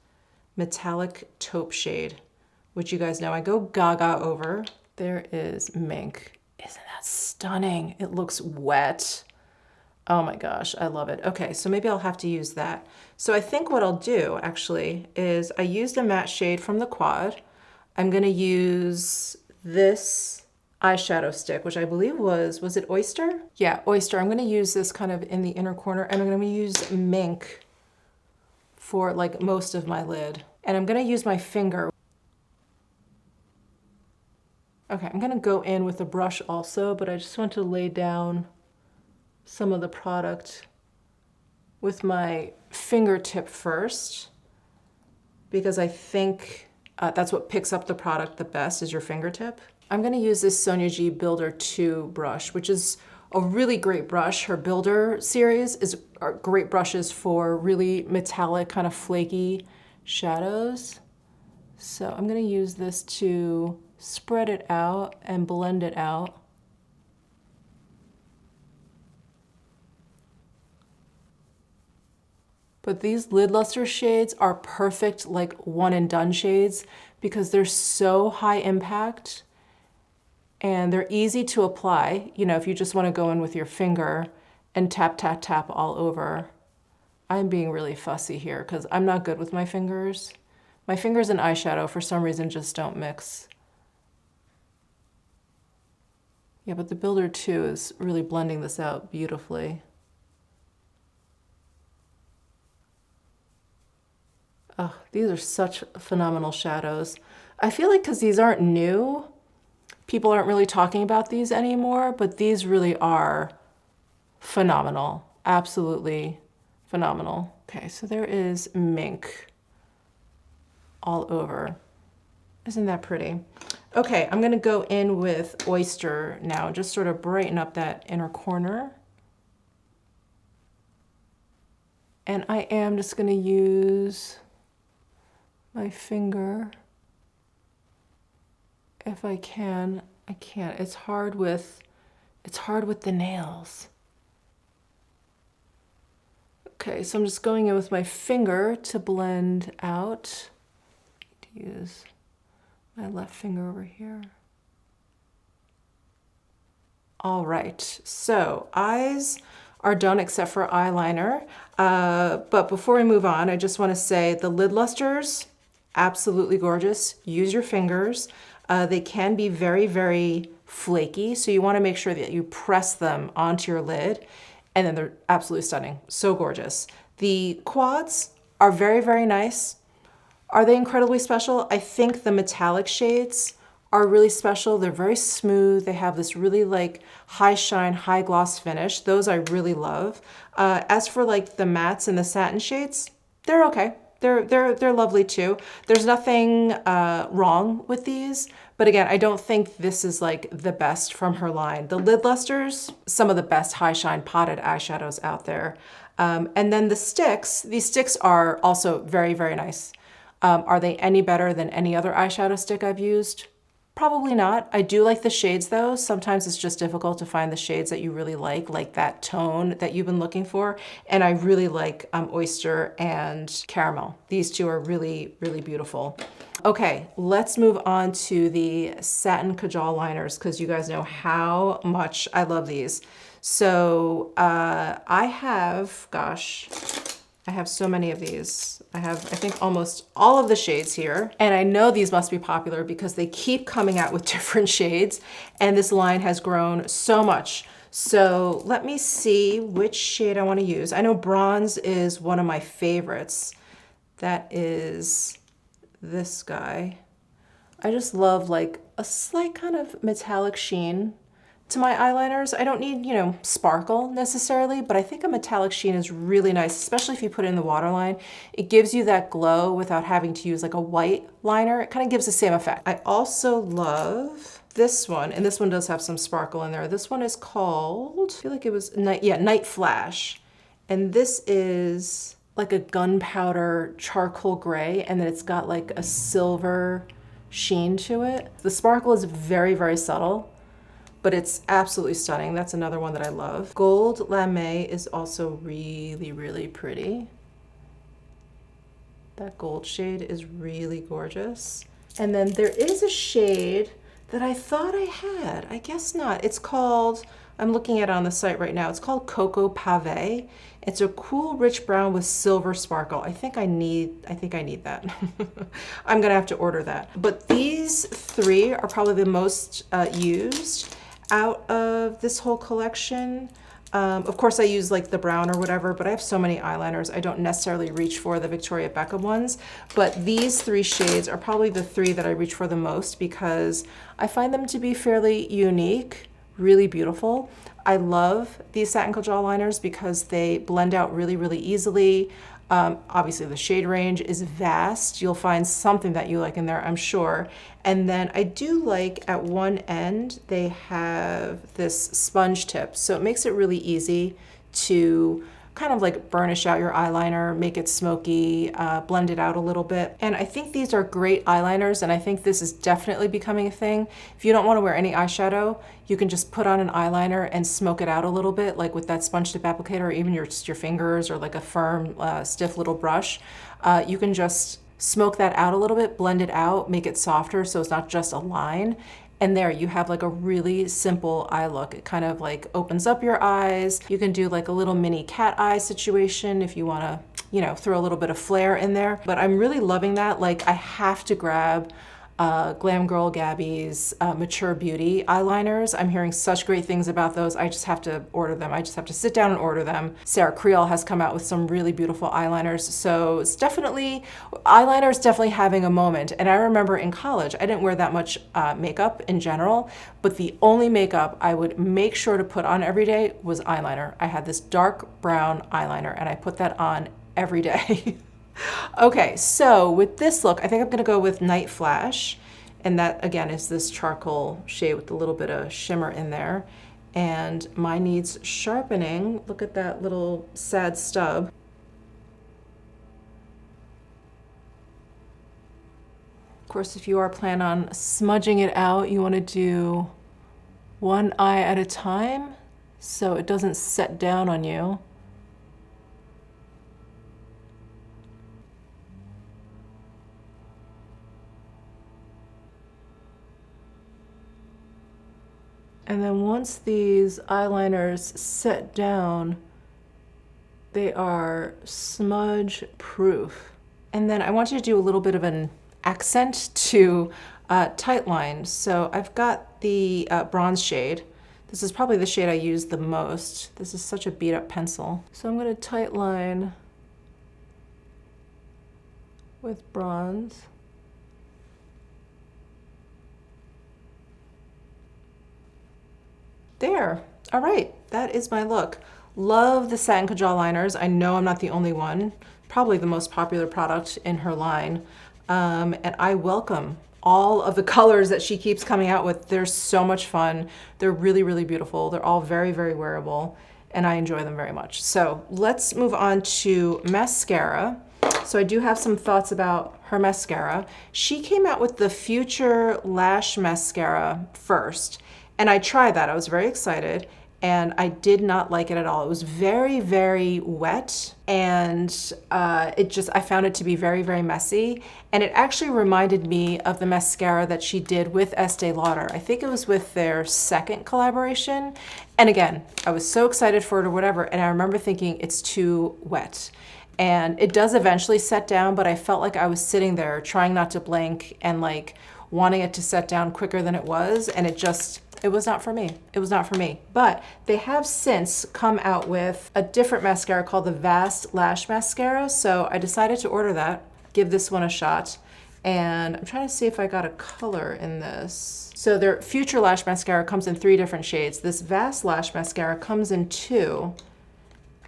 metallic taupe shade, which you guys know I go gaga over. There is Mink. Isn't that stunning? It looks wet. Oh my gosh, I love it. Okay, so maybe I'll have to use that. So I think what I'll do actually is I used a matte shade from the Quad. I'm gonna use this eyeshadow stick, which I believe was it Oyster? Yeah, Oyster. I'm gonna use this kind of in the inner corner, and I'm gonna use Mink for like most of my lid. And I'm gonna use my finger. Okay, I'm gonna go in with a brush also, but I just want to lay down some of the product with my fingertip first, because I think that's what picks up the product the best is your fingertip. I'm gonna use this Sonia G Builder 2 brush, which is a really great brush. Her Builder series are great brushes for really metallic, kind of flaky shadows. So I'm gonna use this to spread it out and blend it out. But these lid luster shades are perfect, like one and done shades, because they're so high impact and they're easy to apply. You know, if you just want to go in with your finger and tap, tap, tap all over. I'm being really fussy here because I'm not good with my fingers. My fingers and eyeshadow for some reason just don't mix. Yeah, but the Builder 2 is really blending this out beautifully. Oh, these are such phenomenal shadows. I feel like because these aren't new, people aren't really talking about these anymore, but these really are phenomenal. Absolutely phenomenal. Okay, so there is Mink all over. Isn't that pretty? Okay, I'm gonna go in with Oyster now, just sort of brighten up that inner corner. And I am just gonna use my finger if I can. I can't. It's hard with the nails. Okay, so I'm just going in with my finger to blend out. To use my left finger over here. All right, so eyes are done except for eyeliner. But before we move on, I just want to say the lid lusters, absolutely gorgeous. Use your fingers. They can be very, very flaky, so you want to make sure that you press them onto your lid, and then they're absolutely stunning. So gorgeous. The quads are very, very nice. Are they incredibly special? I think the metallic shades are really special. They're very smooth. They have this really like high shine, high gloss finish. Those I really love. As for like the mattes and the satin shades, they're okay. They're lovely too. There's nothing wrong with these, but again, I don't think this is like the best from her line. The lid lusters, some of the best high shine potted eyeshadows out there. And then the sticks, these sticks are also very, very nice. Are they any better than any other eyeshadow stick I've used? Probably not. I do like the shades though. Sometimes it's just difficult to find the shades that you really like that tone that you've been looking for. And I really like Oyster and Caramel. These two are really, really beautiful. Okay, let's move on to the satin Kajal liners because you guys know how much I love these. So I have so many of these. I have, I think, almost all of the shades here. And I know these must be popular because they keep coming out with different shades. And this line has grown so much. So let me see which shade I want to use. I know bronze is one of my favorites. That is this guy. I just love like a slight kind of metallic sheen to my eyeliners. I don't need, you know, sparkle necessarily, but I think a metallic sheen is really nice, especially if you put it in the waterline. It gives you that glow without having to use like a white liner. It kind of gives the same effect. I also love this one, and this one does have some sparkle in there. This one is called, I feel like it was Night Flash. And this is like a gunpowder charcoal gray, and then it's got like a silver sheen to it. The sparkle is very, very subtle, but it's absolutely stunning. That's another one that I love. Gold Lame is also really, really pretty. That gold shade is really gorgeous. And then there is a shade that I thought I had. I guess not. It's called, I'm looking at it on the site right now, it's called Coco Pave. It's a cool rich brown with silver sparkle. I think I need that. I'm gonna have to order that. But these three are probably the most used out of this whole collection. Of course I use like the brown or whatever, but I have so many eyeliners, I don't necessarily reach for the Victoria Beckham ones. But these three shades are probably the three that I reach for the most because I find them to be fairly unique, really beautiful. I love these satin Kajal liners because they blend out really, really easily. Obviously the shade range is vast. You'll find something that you like in there, I'm sure. And then I do like at one end, they have this sponge tip. So it makes it really easy to kind of like burnish out your eyeliner, make it smoky, blend it out a little bit. And I think these are great eyeliners, and I think this is definitely becoming a thing. If you don't want to wear any eyeshadow, you can just put on an eyeliner and smoke it out a little bit, like with that sponge tip applicator, or even your fingers, or like a firm, stiff little brush. You can just smoke that out a little bit, blend it out, make it softer so it's not just a line. And there you have like a really simple eye look. It kind of like opens up your eyes. You can do like a little mini cat eye situation if you want to, you know, throw a little bit of flair in there. But I'm really loving that. Like I have to grab Glam Girl Gabby's Mature Beauty eyeliners. I'm hearing such great things about those. I just have to order them. I just have to sit down and order them. Sarah Creole has come out with some really beautiful eyeliners. So it's definitely, eyeliner is definitely having a moment. And I remember in college, I didn't wear that much makeup in general, but the only makeup I would make sure to put on every day was eyeliner. I had this dark brown eyeliner and I put that on every day. Okay, so with this look, I think I'm gonna go with Night Flash. And that again is this charcoal shade with a little bit of shimmer in there. And mine needs sharpening. Look at that little sad stub. Of course, if you are planning on smudging it out, you wanna do one eye at a time so it doesn't set down on you. And then once these eyeliners set down, they are smudge proof. And then I want you to do a little bit of an accent to tight line. So I've got the bronze shade. This is probably the shade I use the most. This is such a beat up pencil. So I'm gonna tight line with bronze. There, all right, that is my look. Love the satin Kajal liners. I know I'm not the only one, probably the most popular product in her line. And I welcome all of the colors that she keeps coming out with. They're so much fun. They're really, really beautiful. They're all very, very wearable, and I enjoy them very much. So let's move on to mascara. So I do have some thoughts about her mascara. She came out with the Future Lash Mascara first. And I tried that, I was very excited, and I did not like it at all. It was very, very wet, and I found it to be very, very messy. And it actually reminded me of the mascara that she did with Estee Lauder. I think it was with their second collaboration. And again, I was so excited for it or whatever, and I remember thinking it's too wet. And it does eventually set down, but I felt like I was sitting there trying not to blink and like wanting it to set down quicker than it was, and it was not for me. It was not for me. But they have since come out with a different mascara called the Vast Lash Mascara. So I decided to order that, give this one a shot. And I'm trying to see if I got a color in this. So their Future Lash Mascara comes in 3 different shades. This Vast Lash Mascara comes in 2.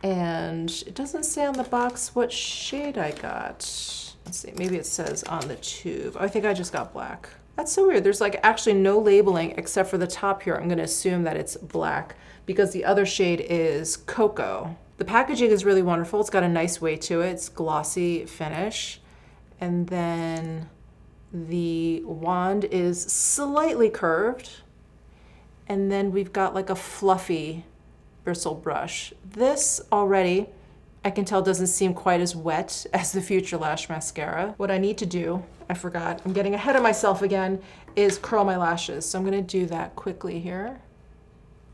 And it doesn't say on the box what shade I got. Let's see, maybe it says on the tube. I think I just got black. That's so weird. There's like actually no labeling except for the top here. I'm gonna assume that it's black because the other shade is Cocoa. The packaging is really wonderful. It's got a nice weight to it. It's glossy finish. And then the wand is slightly curved. And then we've got like a fluffy bristle brush. This already, I can tell, doesn't seem quite as wet as the Future Lash Mascara. What I need to do, I forgot, I'm getting ahead of myself again, is curl my lashes. So I'm gonna do that quickly here.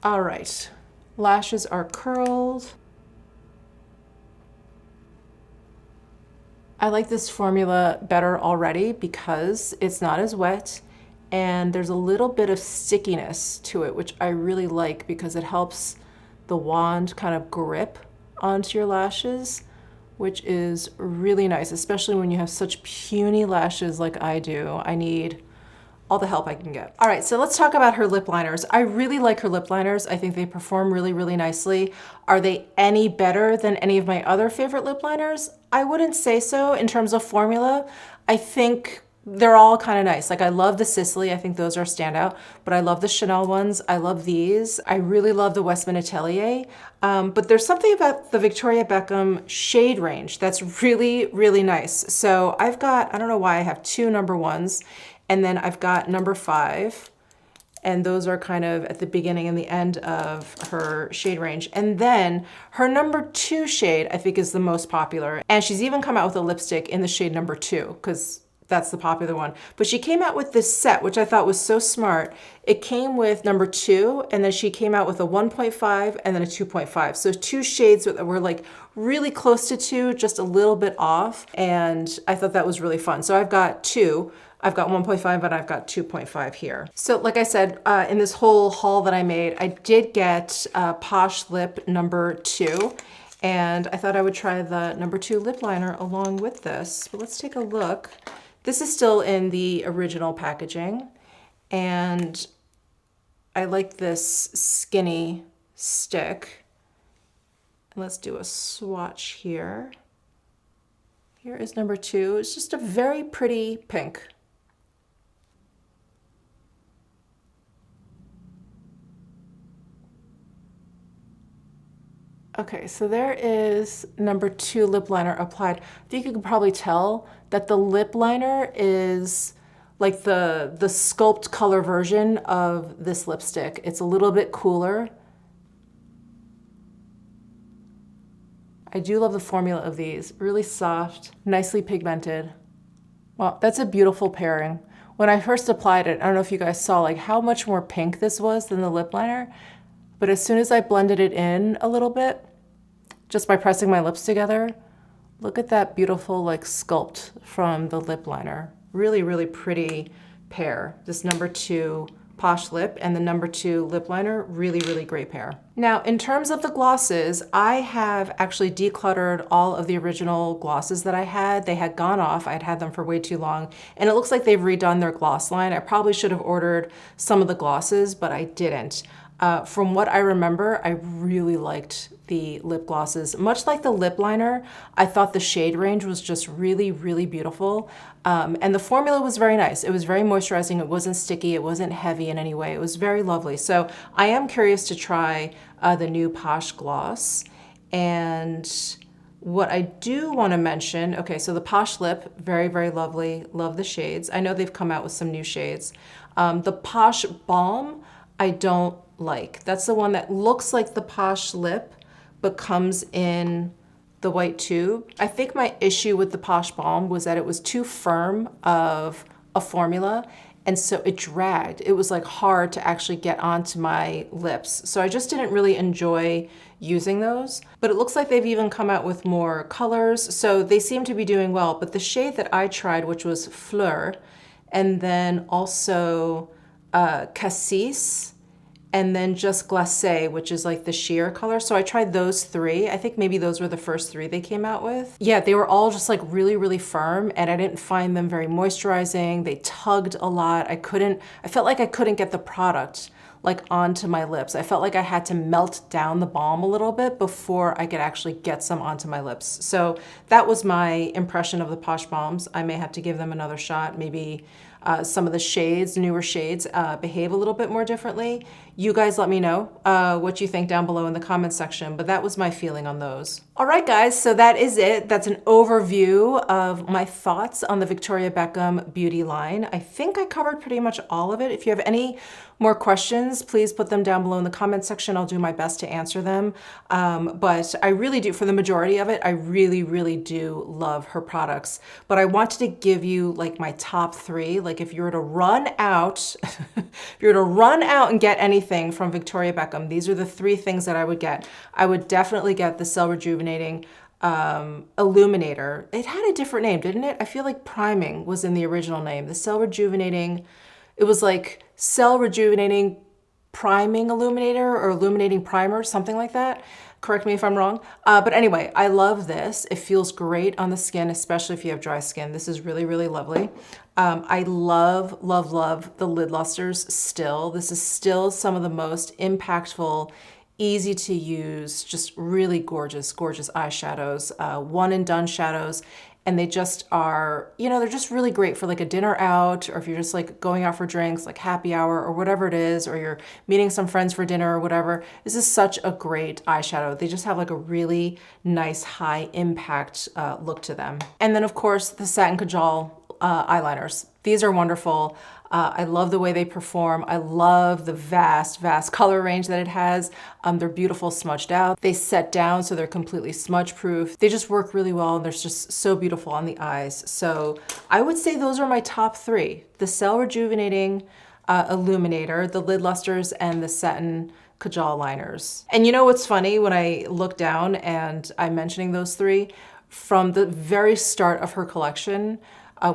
All right, lashes are curled. I like this formula better already because it's not as wet and there's a little bit of stickiness to it, which I really like because it helps the wand kind of grip onto your lashes, which is really nice, especially when you have such puny lashes like I do. I need all the help I can get. All right, so let's talk about her lip liners. I really like her lip liners. I think they perform really, really nicely. Are they any better than any of my other favorite lip liners? I wouldn't say so in terms of formula. I think they're all kind of nice. Like I love the Sicily, I think those are standout, but I love the Chanel ones. I love these. I really love the Westman Atelier, but there's something about the Victoria Beckham shade range that's really, really nice. So I've got, I don't know why I have two number ones, and then I've got number 5, and those are kind of at the beginning and the end of her shade range. And then her number 2 shade, I think, is the most popular. And she's even come out with a lipstick in the shade number 2, because that's the popular one. But she came out with this set, which I thought was so smart. It came with number 2, and then she came out with a 1.5 and then a 2.5. So 2 shades that were like really close to 2, just a little bit off. And I thought that was really fun. So I've got 2. I've got 1.5 and I've got 2.5 here. So like I said, in this whole haul that I made, I did get Posh Lip number 2. And I thought I would try the number 2 lip liner along with this. But let's take a look. This is still in the original packaging. And I like this skinny stick. Let's do a swatch here. Here is number 2. It's just a very pretty pink. Okay, so there is number 2 lip liner applied. I think you can probably tell that the lip liner is like the sculpt color version of this lipstick. It's a little bit cooler. I do love the formula of these. Really soft, nicely pigmented. Well, that's a beautiful pairing. When I first applied it, I don't know if you guys saw like how much more pink this was than the lip liner, but as soon as I blended it in a little bit, just by pressing my lips together, look at that beautiful like sculpt from the lip liner. Really, really pretty pair. This number 2 Posh Lip and the number 2 lip liner, really, really great pair. Now, in terms of the glosses, I have actually decluttered all of the original glosses that I had. They had gone off. I'd had them for way too long, and it looks like they've redone their gloss line. I probably should have ordered some of the glosses, but I didn't. From what I remember, I really liked the lip glosses. Much like the lip liner, I thought the shade range was just really, really beautiful. And the formula was very nice. It was very moisturizing. It wasn't sticky. It wasn't heavy in any way. It was very lovely. So I am curious to try the new Posh Gloss. And what I do want to mention, okay, so the Posh Lip, very, very lovely. Love the shades. I know they've come out with some new shades. The Posh Balm, I don't like. That's the one that looks like the Posh Lip, but comes in the white tube. I think my issue with the Posh Balm was that it was too firm of a formula, and so it dragged. It was like hard to actually get onto my lips. So I just didn't really enjoy using those. But it looks like they've even come out with more colors, so they seem to be doing well. But the shade that I tried, which was Fleur, and then also Cassis, and then just Glacé, which is like the sheer color. So I tried those 3. I think maybe those were the first 3 they came out with. Yeah, they were all just like really, really firm, and I didn't find them very moisturizing. They tugged a lot. I felt like I couldn't get the product like onto my lips. I felt like I had to melt down the balm a little bit before I could actually get some onto my lips. So that was my impression of the Posh Balms. I may have to give them another shot, maybe some of the shades, newer shades, behave a little bit more differently. You guys let me know what you think down below in the comments section, but that was my feeling on those. All right, guys, so that is it. That's an overview of my thoughts on the Victoria Beckham Beauty line. I think I covered pretty much all of it. If you have any more questions, please put them down below in the comments section. I'll do my best to answer them. But I really do, for the majority of it, I really, really do love her products. But I wanted to give you like my top three. Like if you were to run out, if you were to run out and get anything from Victoria Beckham, these are the three things that I would get. I would definitely get the Cell Rejuvenating Illuminator. It had a different name, didn't it? I feel like priming was in the original name. The Cell Rejuvenating, it was like Cell Rejuvenating Priming Illuminator or Illuminating Primer, something like that. Correct me if I'm wrong. But anyway, I love this. It feels great on the skin, especially if you have dry skin. This is really, really lovely. I love, love, love the lid lusters still. This is still some of the most impactful, easy to use, just really gorgeous, gorgeous eyeshadows, one and done shadows. And they just are, you know, they're just really great for like a dinner out, or if you're just like going out for drinks, like happy hour or whatever it is, or you're meeting some friends for dinner or whatever. This is such a great eyeshadow. They just have like a really nice high impact look to them. And then of course the Satin Kajal eyeliners. These are wonderful. I love the way they perform. I love the vast, vast color range that it has. They're beautiful smudged out. They set down so they're completely smudge proof. They just work really well and they're just so beautiful on the eyes. So I would say those are my top three. The Cell Rejuvenating Illuminator, the lid lusters, and the Satin Kajal liners. And you know what's funny? When I look down and I'm mentioning those three, from the very start of her collection,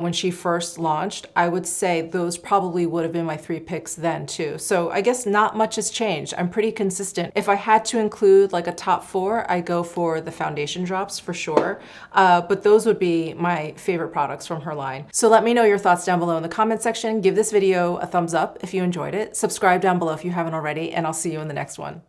when she first launched, I would say those probably would have been my three picks then too. So I guess not much has changed. I'm pretty consistent. If I had to include like a top four, I go for the foundation drops for sure. But those would be my favorite products from her line. So let me know your thoughts down below in the comment section. Give this video a thumbs up if you enjoyed it. Subscribe down below if you haven't already, and I'll see you in the next one.